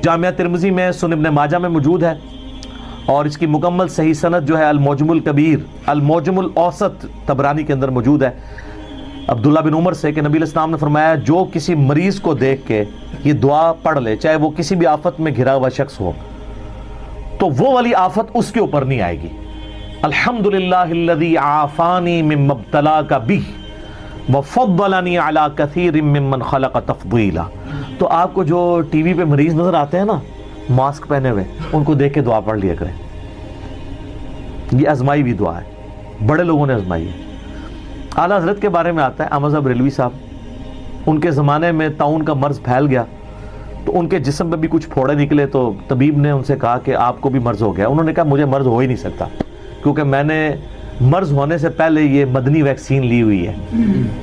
جامعہ ترمذی میں، سنن ابن ماجہ میں موجود ہے، اور اس کی مکمل صحیح سند جو ہے المعجم الکبیر، المعجم الاوسط طبرانی کے اندر موجود ہے، عبداللہ بن عمر سے، کہ نبی علیہ السلام نے فرمایا جو کسی مریض کو دیکھ کے یہ دعا پڑھ لے، چاہے وہ کسی بھی آفت میں گھرا ہوا شخص ہو، تو وہ والی آفت اس کے اوپر نہیں آئے گی۔ الحمدللہ الذی عافانی مما ابتلاک بہ وفضلنی علی کثیر ممن خلق تفضیلا۔ تو آپ کو جو ٹی وی پہ مریض نظر آتے ہیں نا ماسک پہنے ہوئے، ان کو دیکھ کے دعا پڑھ لیا کریں، یہ آزمائی ہوئی دعا ہے، بڑے لوگوں نے آزمائی ہے۔ اعلیٰ حضرت کے بارے میں آتا ہے، احمد صاحب بریلوی صاحب، ان کے زمانے میں طاعون کا مرض پھیل گیا تو ان کے جسم میں بھی کچھ پھوڑے نکلے، تو طبیب نے ان سے کہا کہ آپ کو بھی مرض ہو گیا۔ انہوں نے کہا مجھے مرض ہو ہی نہیں سکتا، کیونکہ میں نے مرض ہونے سے پہلے یہ مدنی ویکسین لی ہوئی ہے،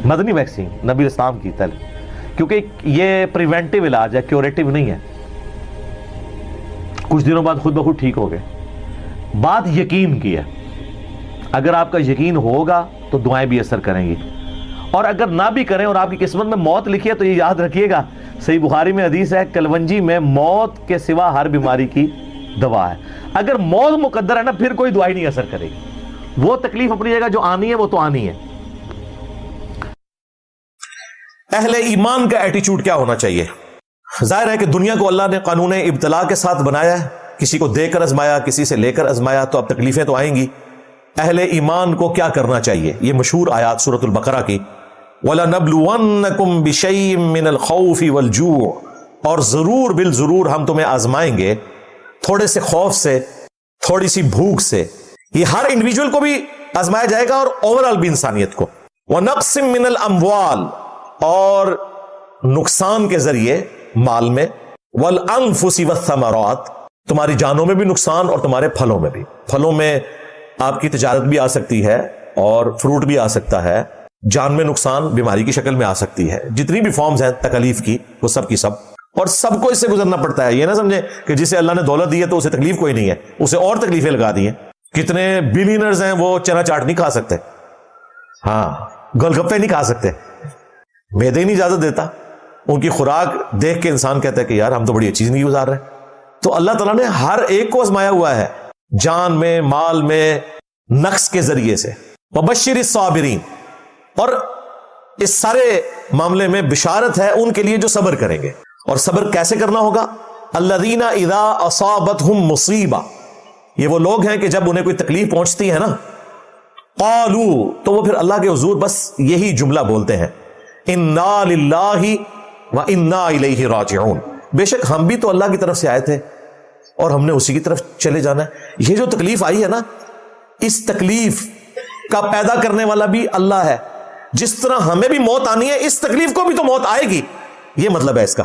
مدنی ویکسین نبی اسلام کی تل، کیونکہ یہ پریونٹیو علاج ہے، کیوریٹیو نہیں ہے۔ کچھ دنوں بعد خود بخود ٹھیک ہو گئے۔ بات یقین کی ہے، اگر آپ کا یقین ہوگا تو دعائیں بھی اثر کریں گی، اور اگر نہ بھی کریں اور آپ کی قسمت میں موت لکھی ہے تو یہ یاد رکھیے گا، صحیح بخاری میں حدیث ہے، کلونجی میں موت کے سوا ہر بیماری کی دوا ہے۔ اگر موت مقدر ہے نا، پھر کوئی دعائی نہیں اثر کرے گی، وہ تکلیف اپنی جگہ جو آنی ہے وہ تو آنی ہے۔ اہل ایمان کا ایٹیچیوڈ کیا ہونا چاہیے؟ ظاہر ہے کہ دنیا کو اللہ نے قانون ابتلا کے ساتھ بنایا ہے، کسی کو دے کر آزمایا، کسی سے لے کر آزمایا، تو اب تکلیفیں تو آئیں گی۔ اہل ایمان کو کیا کرنا چاہیے؟ یہ مشہور آیات سورۃ البقرہ کی، وَلَنَبْلُوَنَّكُمْ بِشَيْءٍ مِّنَ الْخَوْفِ وَالْجُوعِ، اور ضرور بالضرور ہم تمہیں آزمائیں گے تھوڑے سے خوف سے، تھوڑی سی بھوک سے۔ یہ ہر انڈیویجول کو بھی آزمایا جائے گا، اور اوورآل بھی انسانیت کو۔ وَنَقْصٍ مِّنَ الْأَمْوَالِ، اور نقصان کے ذریعے مال میں، وَالْأَنفُسِ وَالثَّمَرَاتِ، تمہاری جانوں میں بھی نقصان اور تمہارے پھلوں میں بھی۔ پھلوں میں آپ کی تجارت بھی آ سکتی ہے اور فروٹ بھی آ سکتا ہے، جان میں نقصان بیماری کی شکل میں آ سکتی ہے، جتنی بھی فارمز ہیں تکلیف کی وہ سب کی سب، اور سب کو اس سے گزرنا پڑتا ہے۔ یہ نہ سمجھے کہ جسے اللہ نے دولت دی ہے تو اسے تکلیف کوئی نہیں ہے، اسے اور تکلیفیں لگا دی ہیں۔ کتنے بلینرز ہیں وہ چنا چاٹ نہیں کھا سکتے، ہاں گول گپے نہیں کھا سکتے، معدہ ہی نہیں اجازت دیتا، ان کی خوراک دیکھ کے انسان کہتا ہے کہ یار ہم تو بڑی اچھی زندگی گزار رہے ہیں۔ تو اللہ تعالیٰ نے ہر ایک کو آزمایا ہوا ہے، جان میں، مال میں، نقص کے ذریعے سے۔ وبشر الصابرین، اور اس سارے معاملے میں بشارت ہے ان کے لیے جو صبر کریں گے۔ اور صبر کیسے کرنا ہوگا؟ الذین اذا اصابتہم مصیبہ، یہ وہ لوگ ہیں کہ جب انہیں کوئی تکلیف پہنچتی ہے نا، قالوا، تو وہ پھر اللہ کے حضور بس یہی جملہ بولتے ہیں، انا للہ وانا الیہ راجعون، بے شک ہم بھی تو اللہ کی طرف سے آئے تھے اور ہم نے اسی کی طرف چلے جانا ہے۔ یہ جو تکلیف آئی ہے نا، اس تکلیف کا پیدا کرنے والا بھی اللہ ہے۔ جس طرح ہمیں بھی موت آنی ہے، اس تکلیف کو بھی تو موت آئے گی، یہ مطلب ہے اس کا،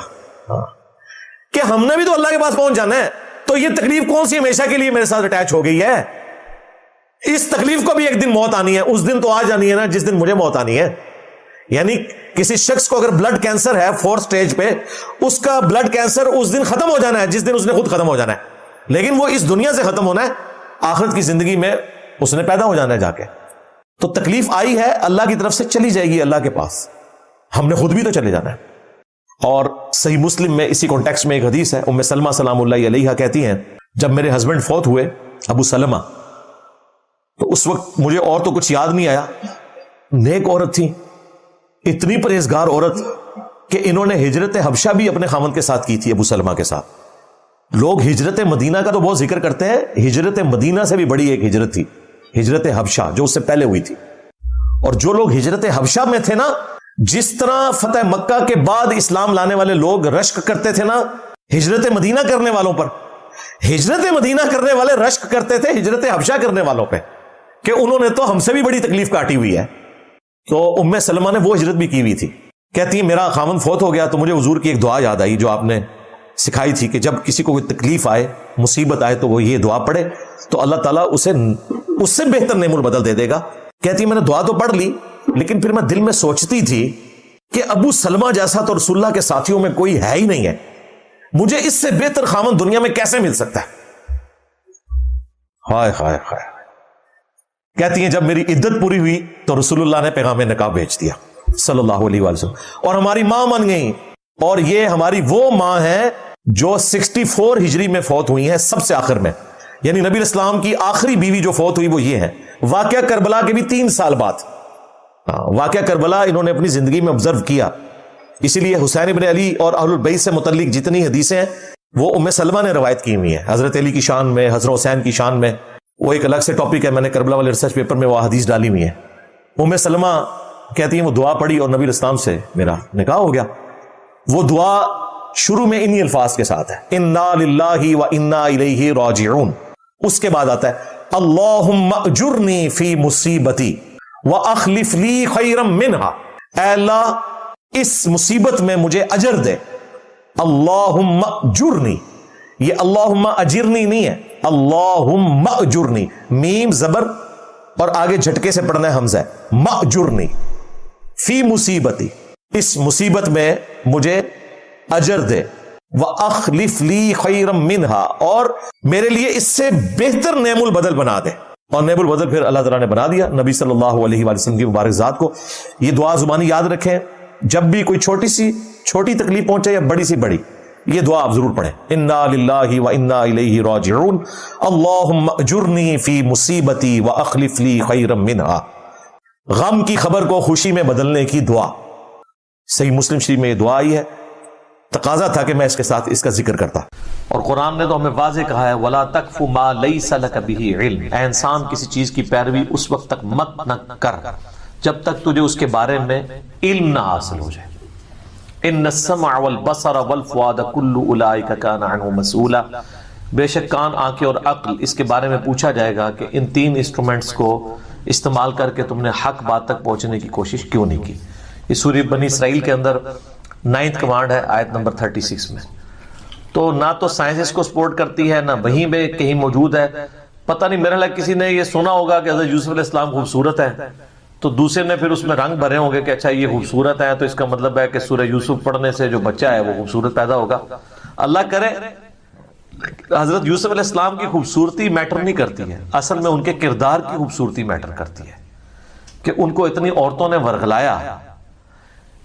کہ ہم نے بھی تو اللہ کے پاس پہنچ جانا ہے۔ تو یہ تکلیف کون سی ہمیشہ کے لیے میرے ساتھ اٹیچ ہو گئی ہے؟ اس تکلیف کو بھی ایک دن موت آنی ہے، اس دن تو آ جانی ہے نا جس دن مجھے موت آنی ہے۔ یعنی کسی شخص کو اگر بلڈ کینسر ہے 4 سٹیج پہ، اس کا بلڈ کینسر اس دن ختم ہو جانا ہے جس دن اس نے خود ختم ہو جانا ہے، لیکن وہ اس دنیا سے ختم ہونا ہے، آخرت کی زندگی میں اس نے پیدا ہو جانا ہے جا کے۔ تو تکلیف آئی ہے، اللہ کی طرف سے چلی جائے گی اللہ کے پاس، ہم نے خود بھی تو چلے جانا ہے۔ اور صحیح مسلم میں اسی کانٹیکسٹ میں ایک حدیث ہے، ام سلمہ سلام اللہ علیہا کہتی ہیں، جب میرے ہسبینڈ فوت ہوئے ابو سلمہ، تو اس وقت مجھے اور تو کچھ یاد نہیں آیا، نیک عورت تھی، اتنی پرہیزگار عورت کہ انہوں نے ہجرت حبشہ بھی اپنے خاوند کے ساتھ کی تھی، ابو سلمہ کے ساتھ۔ لوگ ہجرت مدینہ کا تو بہت ذکر کرتے ہیں، ہجرت مدینہ سے بھی بڑی ایک ہجرت تھی، ہجرت حبشہ، جو اس سے پہلے ہوئی تھی۔ اور جو لوگ ہجرت حبشہ میں تھے نا، جس طرح فتح مکہ کے بعد اسلام لانے والے لوگ رشک کرتے تھے نا ہجرت مدینہ کرنے والوں پر، ہجرت مدینہ کرنے والے رشک کرتے تھے ہجرت حبشہ کرنے والوں پہ، کہ انہوں نے تو ہم سے بھی بڑی تکلیف کاٹی ہوئی ہے۔ تو ام سلمہ نے وہ ہجرت بھی کی ہوئی تھی۔ کہتی ہیں میرا خاوند فوت ہو گیا تو مجھے حضور کی ایک دعا یاد آئی جو آپ نے سکھائی تھی، کہ جب کسی کو کوئی تکلیف آئے، مصیبت آئے، تو وہ یہ دعا پڑھے تو اللہ تعالیٰ اسے اس سے بہتر نعم البدل دے دے گا۔ کہتی ہے میں نے دعا تو پڑھ لی، لیکن پھر میں دل میں سوچتی تھی کہ ابو سلمہ جیسا تو رسول اللہ کے ساتھیوں میں کوئی ہے ہی نہیں ہے، مجھے اس سے بہتر خاوند دنیا میں کیسے مل سکتا ہے؟ ہائے ہائے ہائے۔ کہتی ہیں جب میری عدت پوری ہوئی تو رسول اللہ نے پیغام نکاح بھیج دیا صلی اللہ علیہ وسلم، اور ہماری ماں بن گئی، اور یہ ہماری وہ ماں ہے جو 64 ہجری میں فوت ہوئی ہیں سب سے آخر میں، یعنی نبی اسلام کی آخری بیوی جو فوت ہوئی وہ یہ ہے، واقعہ کربلا کے بھی 3 سال بعد۔ واقعہ کربلا انہوں نے اپنی زندگی میں آبزرو کیا، اسی لیے حسین ابن علی اور اہل البیت سے متعلق جتنی حدیثیں ہیں وہ ام سلمہ نے روایت کی ہوئی ہیں، حضرت علی کی شان میں، حضرت حسین کی شان میں، وہ ایک الگ سے ٹاپک ہے، میں نے کربلا والے ریسرچ پیپر میں وہ حدیث ڈالی ہوئی ہے۔ ام سلمہ کہتی ہیں وہ دعا پڑھی اور نبی اسلام سے میرا نکاح ہو گیا۔ وہ دعا شروع میں انہی الفاظ کے ساتھ ہے، انا للہ و انا الیہ راجعون، اس کے بعد آتا ہے اللہم اجرنی فی مصیبتی واخلف لی خیرا منہا، اے اللہ اس مصیبت میں مجھے اجر دے۔ اللہم اجرنی، یہ اللہم اجرنی نہیں ہے، اللہم اجرنی، میم زبر اور آگے جھٹکے سے پڑھنا ہے حمزہ، ماجرنی فی مصیبتی، اس مصیبت میں مجھے اجر دے، وَأَخْلِفْ لِي خَيْرًا مِّنْهَا، اور میرے لیے اس سے بہتر نعم البدل بنا دے۔ اور نعم البدل پھر اللہ تعالیٰ نے بنا دیا نبی صلی اللہ علیہ وآلہ وسلم کی مبارک ذات کو۔ یہ دعا زبانی یاد رکھیں، جب بھی کوئی چھوٹی تکلیف پہنچے یا بڑی سی بڑی، یہ دعا آپ ضرور پڑھیں، انا للہ و انا الیہ راجعون، اللہم اجرنی فی مصیبتی واخلف لی خیرا منہا، غم کی خبر کو خوشی میں بدلنے کی دعا۔ صحیح مسلم شریف میں یہ دعا آئی ہے، تقاضا تھا کہ میں اس کے ساتھ اس کا ذکر کرتا۔ اور قرآن نے تو ہمیں واضح کہا ہے وَلَا تَقْفُ مَا لَيْسَ لَكَ بِهِ عِلْم، اے انسان کسی چیز کی پیروی اس وقت تک مت نہ کر جب تک تجھے اس کے بارے میں علم نہ حاصل ہو جائے۔ ان السمع والبصر والفؤاد كل اولئک کان عنہ مسئولا، بے شک کان، آنکھیں اور عقل، اس کے بارے میں پوچھا جائے گا کہ ان 3 انسٹرومنٹس کو استعمال کر کے تم نے حق بات تک پہنچنے کی کوشش کیوں نہیں کی۔ اس سورہ بنی اسرائیل کے اندر 9th کمانڈ ہے آیت نمبر 36 میں۔ تو نہ تو سائنس اس کو سپورٹ کرتی ہے، نہ وہیں میں کہیں موجود ہے۔ پتہ نہیں، میرا لگ کسی نے یہ سنا ہوگا کہ حضرت یوسف علیہ السلام خوبصورت ہیں، تو دوسرے نے پھر اس میں رنگ بھرے ہوں گے کہ اچھا یہ خوبصورت ہے تو اس کا مطلب ہے کہ سورہ یوسف پڑھنے سے جو بچہ ہے وہ خوبصورت پیدا ہوگا۔ اللہ کرے، حضرت یوسف علیہ السلام کی خوبصورتی میٹر نہیں کرتی ہے، اصل میں ان کے کردار کی خوبصورتی میٹر کرتی ہے کہ ان کو اتنی عورتوں نے ورغلایا۔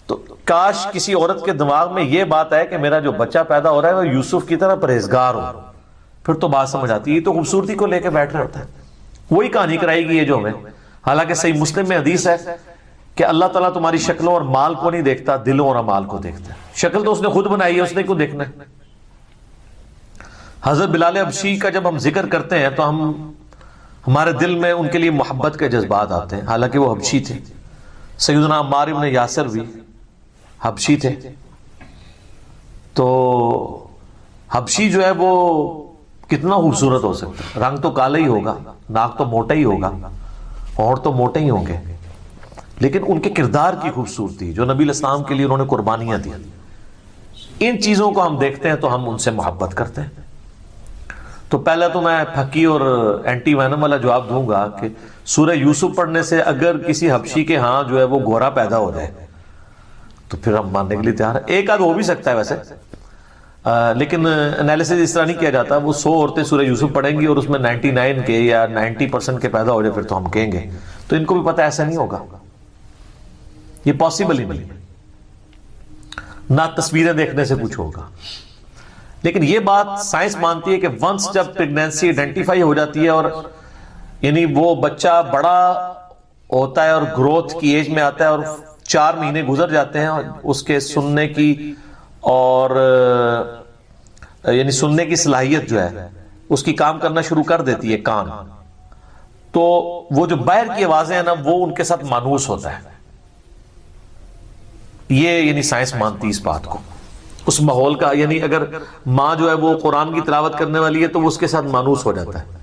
تو کاش کسی عورت کے دماغ میں یہ بات ہے کہ میرا جو بچہ پیدا ہو رہا ہے وہ یوسف کی طرح پرہیزگار ہو، پھر تو بات سمجھ آتی ہے۔ یہ تو خوبصورتی کو لے کے بیٹھ رہا ہوتا ہے، وہی کہانی کرائے گی یہ جو ہمیں۔ حالانکہ صحیح مسلم میں حدیث ہے کہ اللہ تعالیٰ تمہاری شکلوں اور مال کو نہیں دیکھتا، دلوں اور اعمال کو دیکھتا ہے۔ شکل تو اس نے خود بنائی ہے، اس نے کیوں دیکھنا ہے؟ حضرت بلال حبشی کا جب ہم ذکر کرتے ہیں تو ہمارے دل میں ان کے لیے محبت کے جذبات آتے ہیں، حالانکہ وہ حبشی تھے۔ سیدنا عمار ابن یاسر بھی حبشی تھے۔ تو حبشی جو ہے وہ کتنا خوبصورت ہو سکتا ہے؟ رنگ تو کالا ہی ہوگا، ناک تو موٹا ہی ہوگا، اور تو موٹے ہی ہوں گے، لیکن ان کے کردار کی خوبصورتی جو نبی الاسلام کے لیے انہوں نے قربانیاں دی، ان چیزوں کو ہم دیکھتے ہیں تو ہم ان سے محبت کرتے ہیں۔ تو پہلے تو میں پھکی اور اینٹی وینم والا جواب دوں گا کہ سورہ یوسف پڑھنے سے اگر کسی حبشی کے ہاں جو ہے وہ گورا پیدا ہو جائے تو پھر ہم ماننے کے لیے تیار ہیں۔ ایک آدھ ہو بھی سکتا ہے ویسے، لیکن انالیسس اس طرح نہیں کیا جاتا۔ وہ 100 عورتیں سورہ یوسف پڑھیں گی اور اس میں 99 کے یا 90% کے پیدا ہو جائے، پھر تو ہم کہیں گے تو ان کو بھی پتہ ایسا نہیں ہوگا، یہ پاسبل ہی نہیں ہے، نہ تصویریں دیکھنے سے کچھ ہوگا۔ لیکن یہ بات سائنس مانتی ہے کہ ونس جب پریگنینسی آئیڈینٹیفائی ہو جاتی ہے اور یعنی وہ بچہ بڑا ہوتا ہے اور گروتھ کی ایج میں آتا ہے اور 4 مہینے گزر جاتے ہیں اور اس کے سننے کی اور یعنی سننے کی صلاحیت جو ہے اس کی کام کرنا شروع کر دیتی ہے، کان، تو وہ جو باہر کی آوازیں ہیں نا وہ ان کے ساتھ مانوس ہوتا ہے۔ یہ یعنی سائنس مانتی ہے اس بات کو، اس ماحول کا، یعنی اگر ماں جو ہے وہ قرآن کی تلاوت کرنے والی ہے تو وہ اس کے ساتھ مانوس ہو جاتا ہے،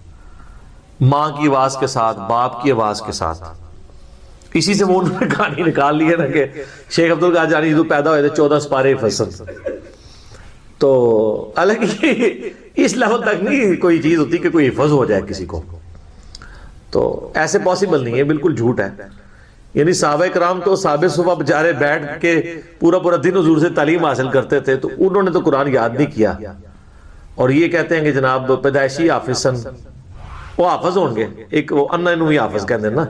ماں کی آواز کے ساتھ، باپ کی آواز کے ساتھ۔ اسی سے وہ انہوں نے کہانی نکال لی ہے نا کہ شیخ عبدالقادر جانی جو پیدا ہوئے تھے 14 سپارے فصل، تو حالانکہ اس لیول تک نہیں کوئی چیز ہوتی کہ کوئی حفظ ہو جائے کسی کو، تو ایسے پاسبل نہیں ہے، بالکل جھوٹ ہے۔ یعنی صحابہ کرام تو صحابہ صبح بچارے بیٹھ کے پورا دن حضور سے تعلیم حاصل کرتے تھے، تو انہوں نے تو قرآن یاد نہیں کیا، اور یہ کہتے ہیں کہ جناب پیدائشی حافظ سن، وہ حافظ ہوں گے، ایک وہ انہوں ہی حافظ کہتے ہیں نا۔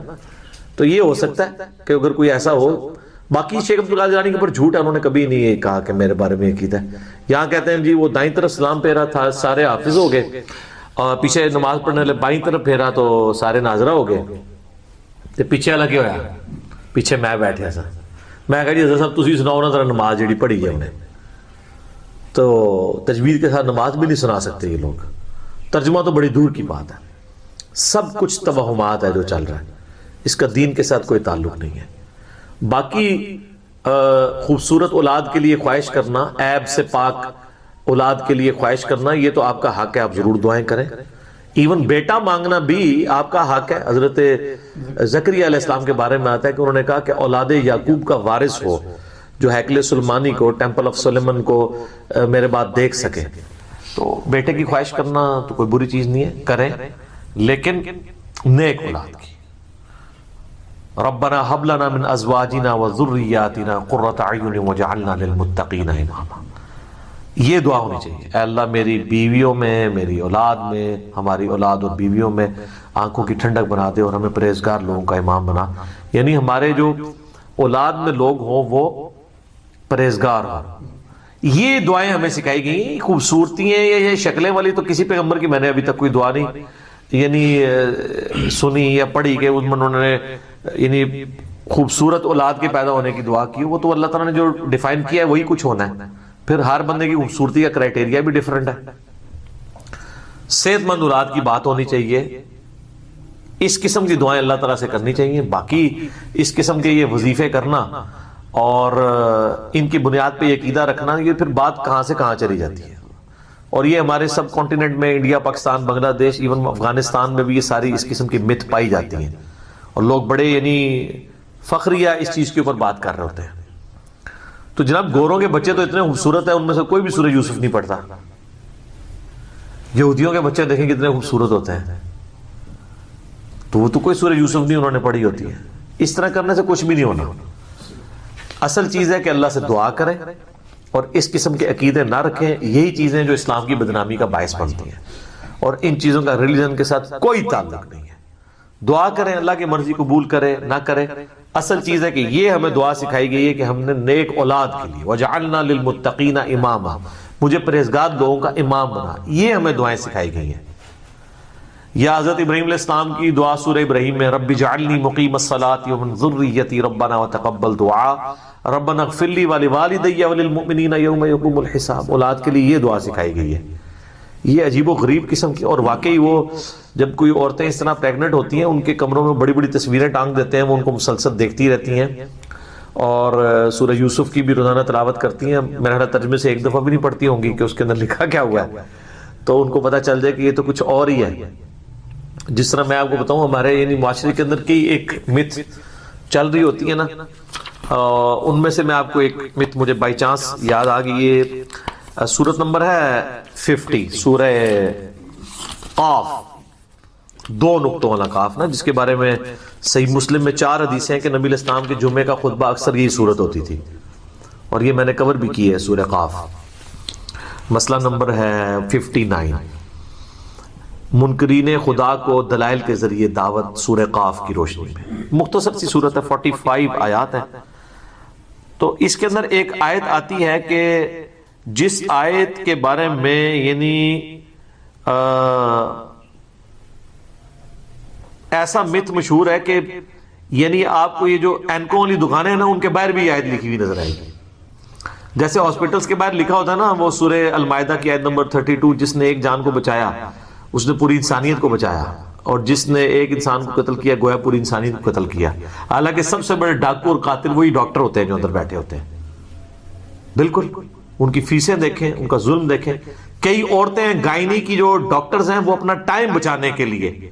تو یہ ہو سکتا ہے کہ اگر کوئی ایسا ہو باقی شیخ عبدالقادر جیلانی کے اوپر جھوٹ ہے، انہوں نے کبھی نہیں یہ کہا کہ میرے بارے میں عقیدہ ہے. یہاں کہتے ہیں جی وہ دائیں طرف سلام پھیرا تھا سارے حافظ ہو گئے، اور پیچھے نماز پڑھنے والے بائیں طرف پھیرا تو سارے ناظرہ ہو گئے. تے پیچھے والا کیا ہویا؟ پیچھے میں بیٹھیا سا. میں کہا جی حضرت صاحب تسی سناؤ نا ذرا نماز جڑی پڑھی ہے انہیں. تو تجوید کے ساتھ نماز بھی نہیں سنا سکتے یہ لوگ، ترجمہ تو بڑی دور کی بات ہے. سب کچھ توہمات ہے جو چل رہا ہے، اس کا دین کے ساتھ کوئی تعلق نہیں ہے. باقی خوبصورت اولاد کے لیے خواہش کرنا، عیب سے پاک اولاد کے لیے خواہش کرنا، یہ تو آپ کا حق ہے، آپ ضرور دعائیں کریں. ایون بیٹا مانگنا بھی آپ کا حق ہے. حضرت زکریا علیہ السلام کے بارے میں آتا ہے کہ انہوں نے کہا کہ اولاد یعقوب کا وارث ہو جو ہیکل سلیمانی کو، ٹیمپل آف سلیمان کو میرے بعد دیکھ سکے. تو بیٹے کی خواہش کرنا تو کوئی بری چیز نہیں ہے، کریں، لیکن نیک اولاد کی. ربنا هب لنا من ازواجنا وذرياتنا قرۃ اعین واجعلنا للمتقین اماما. یہ دعا ہونی چاہیے، اے اللہ میری بیویوں میں، میری اولاد میں، ہماری اولاد اور بیویوں میں آنکھوں کی ٹھنڈک بنا دے اور ہمیں پرہیزگار لوگوں کا امام بنا. یعنی ہمارے جو اولاد میں لوگ ہوں وہ پرہیزگار ہوں. یہ دعائیں ہمیں سکھائی گئی. خوبصورتی ہیں یہ شکلیں والی تو کسی پیغمبر کی میں نے ابھی تک کوئی دعا نہیں یعنی سنی یا پڑھی کہ انہوں نے یعنی خوبصورت اولاد کے پیدا ہونے کی دعا کی. وہ تو اللہ تعالیٰ نے جو ڈیفائن کیا ہے وہی کچھ ہونا ہے. پھر ہر بندے کی خوبصورتی کا کرائٹیریا بھی ڈیفرنٹ ہے. صحت مند اولاد کی بات ہونی چاہیے. اس قسم کی دعائیں اللہ تعالیٰ سے کرنی چاہیے. باقی اس قسم کے یہ وظیفے کرنا اور ان کی بنیاد پہ یہ عقیدہ رکھنا، یہ پھر بات کہاں سے کہاں چلی جاتی ہے. اور یہ ہمارے سب کانٹیننٹ میں، انڈیا، پاکستان، بنگلہ دیش، ایون افغانستان میں بھی یہ ساری اس قسم کی مت پائی جاتی ہیں، اور لوگ بڑے یعنی فخریہ اس چیز کے اوپر بات کر رہے ہوتے ہیں. تو جناب گوروں کے بچے تو اتنے خوبصورت ہیں، ان میں سے کوئی بھی سورہ یوسف نہیں پڑھتا. یہودیوں کے بچے دیکھیں کتنے خوبصورت ہوتے ہیں، تو وہ تو کوئی سورہ یوسف نہیں انہوں نے پڑھی ہوتی ہے. اس طرح کرنے سے کچھ بھی نہیں ہونا. اصل چیز ہے کہ اللہ سے دعا کریں اور اس قسم کے عقیدے نہ رکھیں. یہی چیزیں جو اسلام کی بدنامی کا باعث بنتی ہیں، اور ان چیزوں کا ریلیجن کے ساتھ کوئی تعلق نہیں ہے. دعا کریں، اللہ کی مرضی قبول کرے نہ کرے. اصل چیز ہے کہ یہ ہمیں دعا سکھائی گئی ہے کہ ہم نے نیک اولاد کے لیے وَجَعَلْنَا لِلْمُتَّقِينَ إِمَامًا، مجھے پرہیزگار لوگوں کا امام بنا. یہ ہمیں دعائیں سکھائی گئی ہیں. یا حضرت ابراہیم علیہ السلام کی دعا سورہ ابراہیم میں رب اجعلنی مقیم الصلاۃ ومن ذریتی ربنا وتقبل دعا ربنا اغفر لی ولوالدی وللمؤمنین یوم یقوم الحساب. اولاد کے لیے یہ دعا سکھائی گئی ہے. یہ عجیب و غریب قسم کی. اور واقعی وہ جب کوئی عورتیں اس طرح پریگننٹ ہوتی ہیں ان کے کمروں میں بڑی بڑی تصویریں ٹانگ دیتے ہیں، وہ ان کو مسلسل دیکھتی رہتی ہیں اور سورہ یوسف کی بھی روزانہ تلاوت کرتی ہیں. میرا ترجمے سے ایک دفعہ بھی نہیں پڑھتی ہوں گی کہ اس کے اندر لکھا کیا ہوا ہے، تو ان کو پتہ چل جائے کہ یہ تو کچھ اور ہی ہے. جس طرح میں آپ کو بتاؤں ہمارے یعنی معاشرے کے اندر کی ایک مت چل رہی ہوتی ہے نا، ان میں سے میں آپ کو ایک مت مجھے بائی چانس یاد آ گئی. یہ سورت نمبر ہے 50 سورہ قاف، 2 نقطوں والا قاف نا، جس کے بارے میں صحیح مسلم میں 4 حدیثیں ہیں کہ نبی علیہ السلام کے جمعے کا خطبہ اکثر یہی صورت ہوتی تھی، اور یہ میں نے کور بھی کی ہے سورہ قاف. مسئلہ نمبر ہے 59، منکرین خدا کو دلائل کے ذریعے دعوت، سورہ قاف کی روشنی میں. مختصر سی صورت ہے، 45 آیات ہیں. تو اس کے اندر ایک آیت آتی ہے کہ جس آیت کے بارے میں یعنی ایسا مت مشہور ہے کہ یعنی آپ کو یہ جو اینکوں والی دکانیں ہیں نا ان کے باہر بھی آیت لکھی ہوئی نظر آئے گی. جیسے ہاسپٹلز کے باہر لکھا ہوتا ہے نا وہ سورہ المائدہ کی آیت نمبر 32، جس نے ایک جان کو بچایا اس نے پوری انسانیت کو بچایا، اور جس نے ایک انسان کو قتل کیا گویا پوری انسانیت کو قتل کیا. حالانکہ سب سے بڑے ڈاکو اور قاتل وہی ڈاکٹر ہوتے ہیں جو اندر بیٹھے ہوتے ہیں. بالکل ان کی فیسیں دیکھیں، ان کا ظلم دیکھیں. کئی عورتیں گائنی کی جو ڈاکٹرز ہیں وہ اپنا ٹائم بچانے کے لیے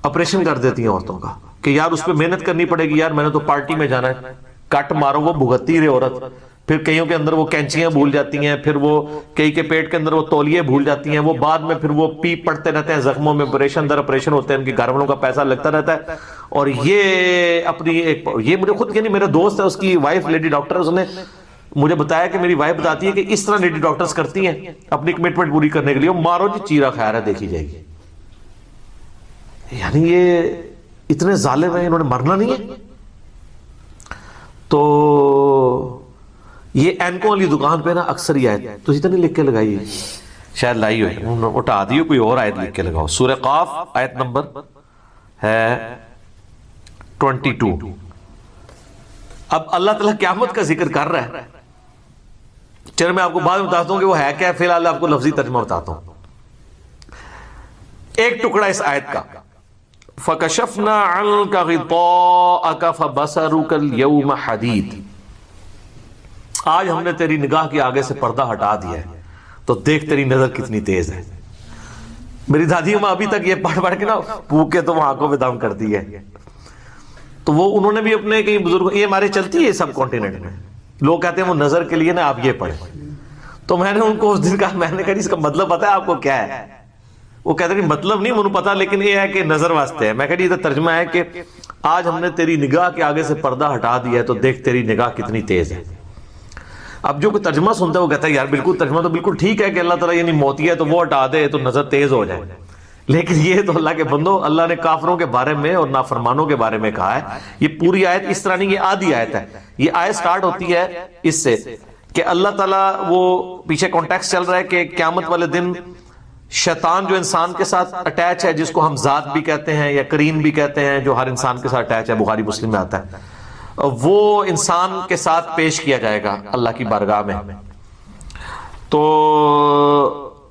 آپریشن کر دیتی ہیں عورتوں کا کہ یار اس پہ محنت کرنی پڑے گی، یار میں نے تو پارٹی میں جانا ہے. کٹ مارو وہ بھگتتی رہے عورت. پھر کئیوں کے اندر وہ کینچیاں بھول جاتی ہیں، پھر وہ کئی کے پیٹ کے اندر وہ تولیے بھول جاتی ہیں، وہ بعد میں پھر وہ پیپ پڑتے رہتے ہیں زخموں میں، آپریشن در آپریشن ہوتے ہیں، ان کے گھر والوں کا پیسہ لگتا رہتا ہے. اور یہ اپنی ایک یہ مجھے خود یعنی میرا دوست ہے اس کی وائف لیڈی ڈاکٹر ہے، اس نے مجھے بتایا کہ میری وائف بتاتی ہے کہ اس طرح لیڈی ڈاکٹرز کرتی ہیں اپنی کمٹمنٹ پوری کرنے کے لیے. مارو جی چیرا خیر ہے دیکھی جائے گی. یعنی یہ اتنے ظالم ہیں، انہوں نے مرنا نہیں ہے. تو یہ اینکوں والی دکان پہ نا اکثر یہ آیت تو اتنی لکھ کے لگائی ہے، شاید لائی ہوئی، اٹھا دیو کوئی اور آیت لکھ کے لگاؤ. سورہ قاف آیت نمبر ہے 22. اب اللہ تعالیٰ قیامت کا ذکر کر رہا ہے. چلو میں آپ کو بعد میں بتاتا ہوں کہ وہ ہے کیا، فی الحال آپ کو لفظی ترجمہ بتاتا ہوں. ایک ٹکڑا اس آیت کا، فَكَشَفْنَا عَنْكَ غِطَاءَكَ فَبَصَرُكَ الْيَوْمَ حَدِيدٌ. آج ہم نے تیری نگاہ کے آگے سے پردہ ہٹا دیا ہے تو دیکھ تیری نظر کتنی تیز ہے. میری دادی ماں ابھی تک یہ پڑھ پڑھ کے نا پھونک کے تو وہ آنکھوں پہ دم کرتی ہے. تو وہ انہوں نے بھی اپنے کئی بزرگوں، یہ ہمارے چلتی ہے سب کانٹیننٹ میں، لوگ کہتے ہیں وہ نظر کے لیے نا آپ یہ پڑھیں. تو میں نے ان کو اس دن کہا، میں نے کہا اس کا مطلب پتا ہے آپ کو کیا ہے؟ وہ کہتے ہیں مطلب نہیں مجھے پتا، لیکن یہ ہے کہ نظر واسطے ہے. میں کہا یہ ترجمہ ہے کہ آج ہم نے تیری نگاہ کے آگے سے پردہ ہٹا دیا ہے تو دیکھ تیری نگاہ کتنی تیز ہے. اب جو کوئی ترجمہ سنتا ہے وہ کہتا ہے یار بالکل ترجمہ تو بالکل ٹھیک ہے کہ اللہ تعالیٰ یعنی موتی ہے تو وہ ہٹا دے تو نظر تیز ہو جائے، لیکن یہ تو اللہ کے بندو، اللہ نے کافروں کے بارے میں اور نافرمانوں کے بارے میں کہا ہے. یہ پوری آیت اس طرح نہیں، یہ آدھی آیت ہے. یہ آیت سٹارٹ ہوتی ہے اس سے کہ اللہ تعالیٰ، وہ پیچھے کانٹیکسٹ چل رہا ہے کہ قیامت والے دن شیطان جو انسان کے ساتھ اٹیچ ہے، جس کو ہم ذات بھی کہتے ہیں یا کرین بھی کہتے ہیں، جو ہر انسان کے ساتھ اٹیچ ہے، بخاری مسلم میں آتا ہے، وہ انسان کے ساتھ پیش کیا جائے گا اللہ کی بارگاہ میں. تو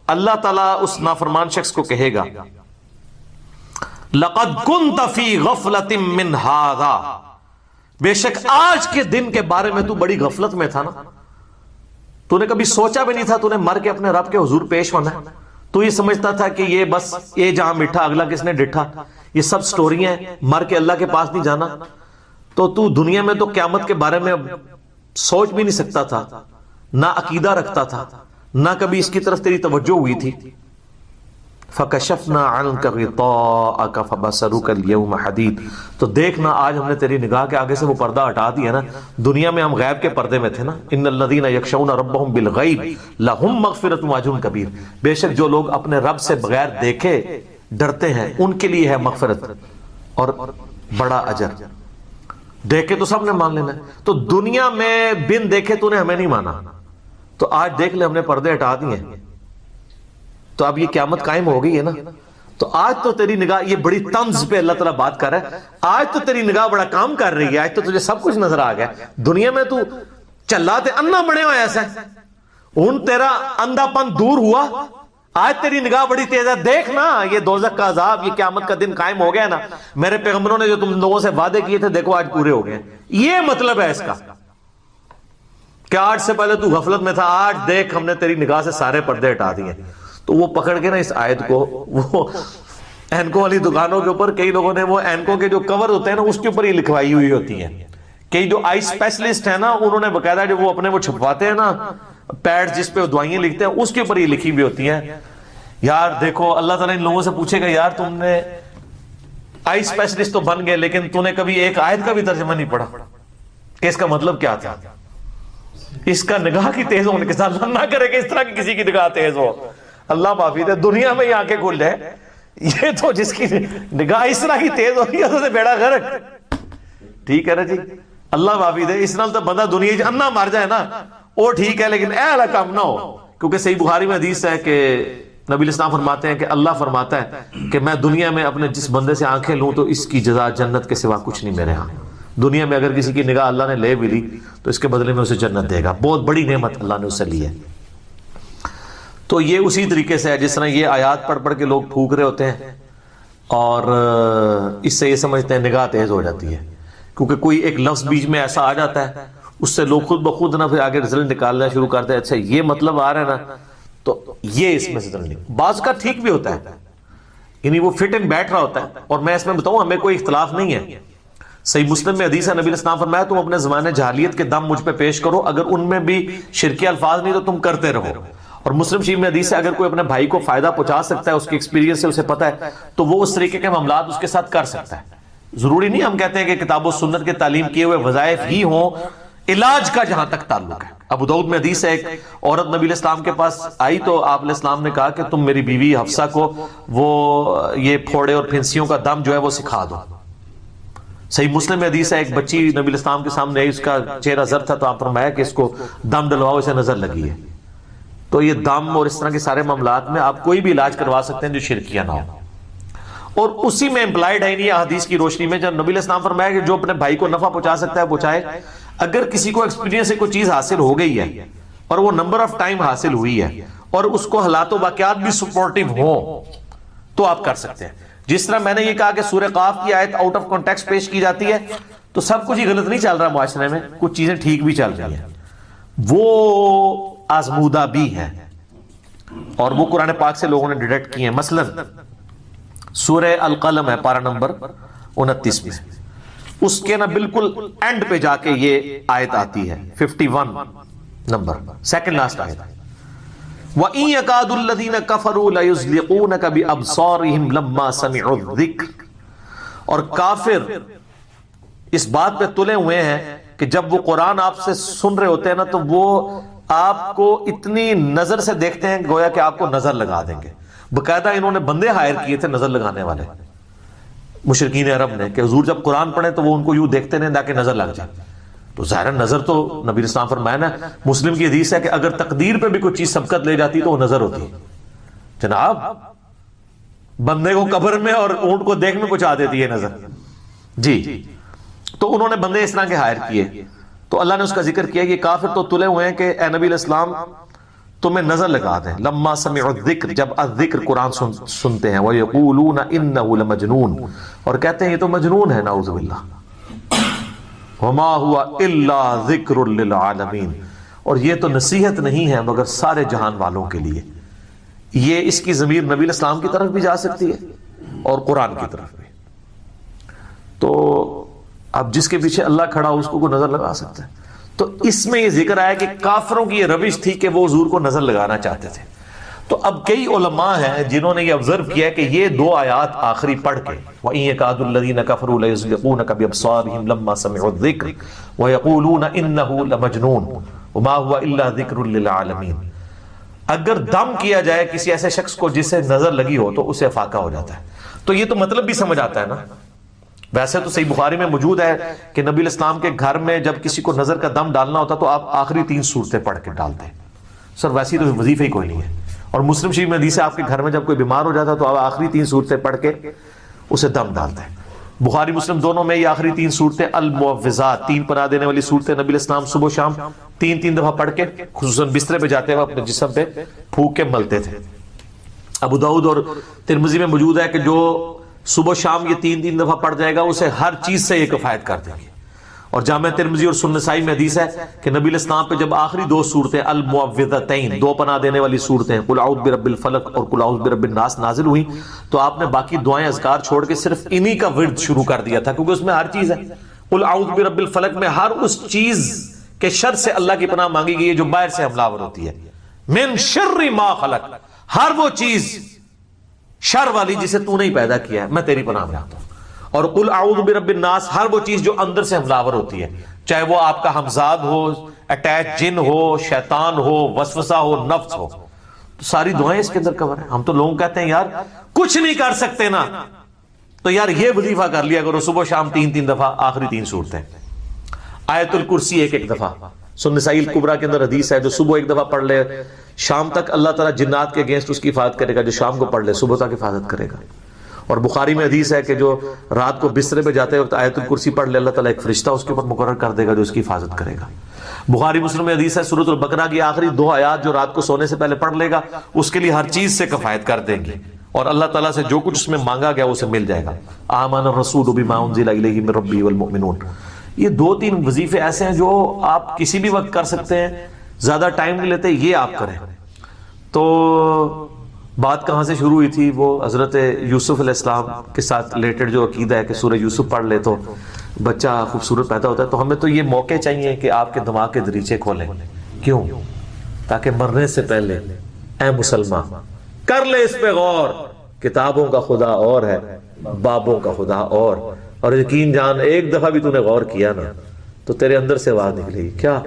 اللہ تعالیٰ اس نافرمان شخص کو کہے گا لَقَدْ كُنْتَ فِي غَفْلَةٍ مِّنْ هَذَا، بے شک آج کے دن کے بارے میں تو بڑی غفلت میں تھا نا، تو نے کبھی سوچا بھی نہیں تھا تو نے مر کے اپنے رب کے حضور پیش ہونا ہے. تو یہ سمجھتا تھا کہ یہ بس یہ جہاں مٹھا اگلا کس نے ڈٹھا، یہ سب سٹوریاں ہیں، مر کے اللہ کے پاس نہیں جانا. تو دنیا میں تو قیامت کے بارے میں سوچ بھی نہیں سکتا تھا، نہ عقیدہ رکھتا تھا، نہ کبھی اس کی طرف تیری توجہ ہوئی تھی. فَكَشَفْنَا عَنْكَ غِطَاءَكَ فَبَصَرُكَ الْيَوْمَ حَدِيدٌ. تو دیکھنا آج ہم نے تیری نگاہ کے آگے سے وہ پردہ ہٹا دیا نا. دنیا میں ہم غیب کے پردے میں تھے نا. إِنَّ الَّذِينَ يَخْشَوْنَ رَبَّهُمْ بِالْغَيْبِ لَهُمْ مَغْفِرَةٌ وَأَجْرٌ كَبِيرٌ. بے شک جو لوگ اپنے رب سے بغیر دیکھے ڈرتے ہیں ان کے لیے ہے مغفرت اور بڑا اجر. دیکھے تو سب نے مان لینا ہے. تو دنیا میں بن دیکھے تو نے ہمیں نہیں مانا، تو آج دیکھ لے ہم نے پردے ہٹا دیے، تو اب یہ قیامت قائم ہو گئی ہے نا. تو آج تو تیری نگاہ، یہ بڑی طنز پہ اللہ تعالیٰ بات کر رہا ہے، آج تو تیری نگاہ بڑا کام کر رہی ہے، آج تو تجھے سب کچھ نظر آ گیا. دنیا میں تو چلا تے اندھا بنے ہوئے ایسا ہے، ان تیرا اندھا پن دور ہوا، آج تیری نگاہ بڑی تیز ہے. دیکھنا یہ دوزخ کا عذاب، یہ قیامت کا دن قائم ہو گیا نا. میرے پیغمبروں نے جو تم لوگوں سے وعدے کیے تھے دیکھو آج پورے ہو گئے. یہ مطلب ہے اس کا کہ آج سے پہلے تو غفلت میں تھا، آج دیکھ ہم نے تیری نگاہ سے سارے پردے ہٹا دیے. تو وہ پکڑ کے نا اس آیت کو، وہ اینکوں والی دکانوں کے اوپر کئی لوگوں نے وہ اینکوں کے جو کور ہوتے ہیں نا اس کے اوپر یہ لکھوائی ہوئی ہوتی ہیں. کئی جو آئی اسپیشلسٹ ہیں نا انہوں نے باقاعدہ جو وہ اپنے وہ چھپواتے ہیں نا پیڈ جس پہ دوائیاں لکھتے ہیں اس کے اوپر یہ لکھی ہوئی ہوتی ہیں. یار دیکھو اللہ تعالیٰ ان لوگوں سے پوچھے گا یار تم نے آئی اسپیشلسٹ تو بن گئے لیکن تو نے کبھی ایک آیت کا بھی ترجمہ نہیں پڑھا کہ اس کا مطلب کیا تھا. اس کا نگاہ کی تیز ہونے کے ساتھ اللہ نہ کرے کہ اس طرح کی کسی کی نگاہ تیز ہو، اللہ معافی دے. دنیا میں یہ آنکھیں کھل جائے، یہ تو جس کی نگاہ اس طرح کی تیز ہوگی اس سے بیڑا غرق. ٹھیک ہے نا جی، اللہ معافی دے. اس نال تو بندہ دنیا انا مر جائے نا وہ ٹھیک ہے، لیکن اے اللہ کام نہ ہو. کیونکہ صحیح بخاری میں حدیث ہے کہ نبی علیہ السلام فرماتے ہیں کہ اللہ فرماتا ہے کہ میں دنیا میں اپنے جس بندے سے آنکھیں لوں تو اس کی جزا جنت کے سوا کچھ نہیں میرے ہاں. دنیا میں اگر کسی کی نگاہ اللہ نے لے بھی لی تو اس کے بدلے میں اسے جنت دے گا. بہت بڑی نعمت اللہ نے اسے لی ہے. تو یہ اسی طریقے سے ہے جس طرح یہ آیات پڑھ پڑھ کے لوگ پھونک رہے ہوتے ہیں اور اس سے یہ سمجھتے ہیں نگاہ تیز ہو جاتی ہے. کیونکہ کوئی ایک لفظ بیچ میں ایسا آ جاتا ہے اس سے لوگ خود بخود نہ پھر آگے رزلٹ نکالنا شروع کرتے ہیں. اچھا یہ مطلب آ رہا ہے نا تو یہ اس میں سے نہیں. بعض کا ٹھیک بھی ہوتا ہے، یعنی وہ فٹ ان بیٹھ رہا ہوتا ہے. اور میں اس میں بتاؤں ہمیں کوئی اختلاف نہیں ہے. صحیح مسلم میں حدیث ہے نبی علیہ السلام فرمایا تم اپنے زمانے جاہلیت کے دم مجھ پہ پیش کرو، اگر ان میں بھی شرکی الفاظ نہیں تو تم کرتے رہو. اور مسلم شریف میں حدیث ہے اگر کوئی اپنے بھائی کو فائدہ پہنچا سکتا ہے اس کے ایکسپیرینس سے اسے پتہ ہے تو وہ اس طریقے کے معاملات اس کے ساتھ کر سکتا ہے. ضروری نہیں ہم کہتے ہیں کہ کتاب و سنت کے تعلیم کیے ہوئے وظائف ہی ہوں، علاج کا جہاں تک تعلق ہے. ابو داؤد میں حدیث ہے ایک عورت نبی علیہ السلام کے پاس آئی تو آپ علیہ السلام نے کہا کہ تم میری بیوی حفصہ کو وہ یہ پھوڑے اور پھنسیوں کا دم جو ہے وہ سکھا دو. صحیح مسلم میں حدیث ہے، ایک بچی نبی الاسلام کے سامنے آئی، اس کا چہرہ زرد تھا، تو آپ فرمایا کہ اس کو دم ڈلواؤ، اسے نظر لگی ہے۔ تو یہ دم اور اس طرح کے سارے معاملات میں آپ کوئی بھی علاج کروا سکتے ہیں جو شرکیہ نہ ہو، اور اسی میں امپلائڈ ہے یہ حدیث کی روشنی میں جب نبی علیہ السلام فرمایا کہ جو اپنے بھائی کو نفع پہنچا سکتا ہے پہنچائے۔ اگر کسی کو ایکسپیرینس سے کوئی چیز حاصل ہو گئی ہے اور وہ نمبر آف ٹائم حاصل ہوئی ہے اور اس کو حالات و واقعات بھی سپورٹیو ہوں تو آپ کر سکتے ہیں۔ جس طرح میں نے یہ کہا کہ سورہ قاف کی آیت آؤٹ آف کانٹیکسٹ پیش کی جاتی ہے تو سب کچھ ہی غلط نہیں چل رہا معاشرے میں، کچھ چیزیں ٹھیک بھی چل رہی ہیں، وہ آزمودہ بھی ہیں اور وہ قرآن پاک سے لوگوں نے ڈیٹیکٹ کی ہیں۔ مثلا سورہ القلم ہے پارہ نمبر 29 میں، اس کے نا بالکل اینڈ پہ جا کے یہ آیت آتی ہے 51 نمبر، سیکنڈ لاسٹ آیت۔ وَإِن يَكَادُ الَّذِينَ كَفَرُوا لَيُزْلِقُونَكَ بِأَبْصَارِهِمْ لَمَّا سَمِعُوا الذِّكْرَ، اور کافر اس بات پہ تلے ہوئے ہیں کہ جب وہ قرآن آپ سے سن رہے ہوتے ہیں نا تو وہ آپ کو اتنی نظر سے دیکھتے ہیں گویا کہ آپ کو نظر لگا دیں گے۔ باقاعدہ انہوں نے بندے ہائر کیے تھے نظر لگانے والے مشرکین عرب نے کہ حضور جب قرآن پڑھیں تو وہ ان کو یوں دیکھتے ہیں تاکہ نظر لگ جائے۔ تو ظاہر نظر تو نبی اسلام فرمایا نا، مسلم کی حدیث ہے کہ اگر تقدیر پہ بھی کوئی چیز سبقت لے جاتی تو وہ نظر ہوتی ہے۔ جناب بندے کو قبر میں اور اونٹ کو دیکھ میں پہنچا دیتی ہے نظر جی۔ تو انہوں نے بندے اس طرح کے ہائر کیے، تو اللہ نے اس کا ذکر کیا کہ کافر تو تلے ہوئے ہیں کہ اے نبی علیہ السلام تمہیں نظر لگا دیں۔ لما سمعوا الذکر، جب الذکر قرآن سنتے ہیں، وَيَقُولُونَ إِنَّهُ لَمَجْنُونَ، اور کہتے ہیں یہ تو مجنون ہے، نعوذ باللہ۔ وَمَا هُوَ إِلَّا ذِكْرٌ لِّلْعَالَمِينَ، اور یہ تو نصیحت نہیں ہے مگر سارے جہان والوں کے لیے۔ یہ اس کی ضمیر نبی علیہ السلام کی طرف بھی جا سکتی ہے اور قرآن کی طرف بھی۔ تو اب جس کے پیچھے اللہ کھڑا ہو اس کو نظر لگا سکتا ہے۔ تو اس میں یہ ذکر آیا کہ کافروں کی یہ روش تھی کہ وہ حضور کو نظر لگانا چاہتے تھے۔ تو اب کئی علماء ہیں جنہوں نے یہ آبزرو کیا کہ یہ دو آیات آخری پڑھ کے وَإِن يَكَادُ الَّذِينَ كَفَرُوا لَيُزْلِقُونَكَ بِأَبْصَارِهِمْ لَمَّا سَمِعُوا الذِّكْرَ وَيَقُولُونَ إِنَّهُ لَمَجْنُونٌ وَمَا هُوَ إِلَّا ذِكْرٌ لِّلْعَالَمِينَ۔ اگر دم کیا جائے کسی ایسے شخص کو جسے نظر لگی ہو تو اسے افاقہ ہو جاتا ہے۔ تو یہ تو مطلب بھی سمجھ آتا ہے نا۔ ویسے تو صحیح بخاری میں موجود ہے کہ نبی علیہ السلام کے گھر میں جب کسی کو نظر کا دم ڈالنا ہوتا تو آپ آخری 3 سورتیں پڑھ کے ڈالتے ہیں۔ سر ویسی تو وظیفہ ہی کوئی نہیں ہے۔ اور مسلم شریف میں حدیث ہے آپ کے گھر میں جب کوئی بیمار ہو جاتا تو آپ آخری 3 سورتیں پڑھ کے اسے دم ڈالتے ہیں۔ بخاری مسلم دونوں میں یہ آخری 3 سورتیں المعوذات، 3 پناہ دینے والی سورتیں نبی علیہ السلام صبح و شام 3 دفعہ پڑھ کے خصوصاً بسترے پہ جاتے ہوئے اپنے جسم پہ پھونک کے ملتے تھے۔ ابو داؤد اور ترمذی میں موجود ہے کہ جو صبح شام یہ 3 دفعہ پڑھ جائے گا اسے ہر چیز سے یہ کفایت کر دیں گے۔ اور جامع ترمذی اور سنن نسائی میں حدیث ہے کہ نبی علیہ السلام پہ جب آخری 2 سورتیں المعوذتین، 2 پناہ دینے والی سورتیں قل اعوذ برب الفلق اور قل اعوذ برب الناس نازل ہوئی تو آپ نے باقی دعائیں اذکار چھوڑ کے صرف انہی کا ورد شروع کر دیا تھا، کیونکہ اس میں ہر چیز ہے۔ قل اعوذ برب الفلق میں ہر اس چیز کے شر سے اللہ کی پناہ مانگی گئی ہے جو باہر سے حملہ آور ہوتی ہے۔ من شر ما خلق، ہر وہ چیز شر والی جسے تو نہیں پیدا کیا ہے میں تیری پناہ میں آتا ہوں۔ اور قل اعوذ برب الناس، ہر وہ چیز جو اندر سے حملہ آور ہوتی ہے، چاہے وہ آپ کا ہمزاد ہو، اٹیچ جن ہو، شیطان ہو، وسوسہ ہو، نفس ہو، تو ساری دعائیں اس کے اندر کور ہیں۔ ہم تو لوگ کہتے ہیں یار کچھ نہیں کر سکتے نا، تو یار یہ وظیفہ کر لیا کرو صبح شام 3 دفعہ آخری 3 سورتیں۔ آیت الکرسی 1 دفعہ، سنن نسائی الکبریٰ کے اندر حدیث ہے جو صبح 1 دفعہ پڑھ لے شام تک اللہ تعالیٰ جنات کے اگینسٹ اس کی حفاظت کرے گا، جو شام کو پڑھ لے صبح تک حفاظت کرے گا۔ اور بخاری میں حدیث ہے کہ جو رات کو بسترے پہ جاتے وقت آیت الکرسی پڑھ لے اللہ تعالیٰ ایک فرشتہ اس کے اوپر مقرر کر دے گا جو اس کی حفاظت کرے گا۔ بخاری مسلم میں حدیث ہے سورۃ البقرہ کی آخری 2 آیات جو رات کو سونے سے پہلے پڑھ لے گا اس کے لیے ہر چیز سے کفایت کر دیں گی، اور اللہ تعالیٰ سے جو کچھ اس میں مانگا گیا اسے مل جائے گا۔ آمن الرسول بما انزل الیہ من ربہ والمؤمنون۔ یہ 2-3 وظیفے ایسے ہیں جو آپ کسی بھی وقت کر سکتے ہیں، زیادہ ٹائم نہیں لیتے، یہ آپ کریں۔ تو بات کہاں سے شروع ہوئی تھی؟ وہ حضرت یوسف علیہ السلام کے ساتھ ریلیٹڈ جو عقیدہ ہے کہ سورہ یوسف پڑھ لے تو بچہ خوبصورت پیدا ہوتا ہے۔ تو ہمیں تو یہ موقع چاہیے کہ آپ کے دماغ کے دریچے کھولیں۔ کیوں؟ تاکہ مرنے سے پہلے اے مسلمان کر لے اس پہ غور، کتابوں کا خدا اور ہے، بابوں کا خدا اور یقین جان ایک دفعہ بھی تو نے غور کیا نا تو تیرے اندر سے آواز نکلے گی کیا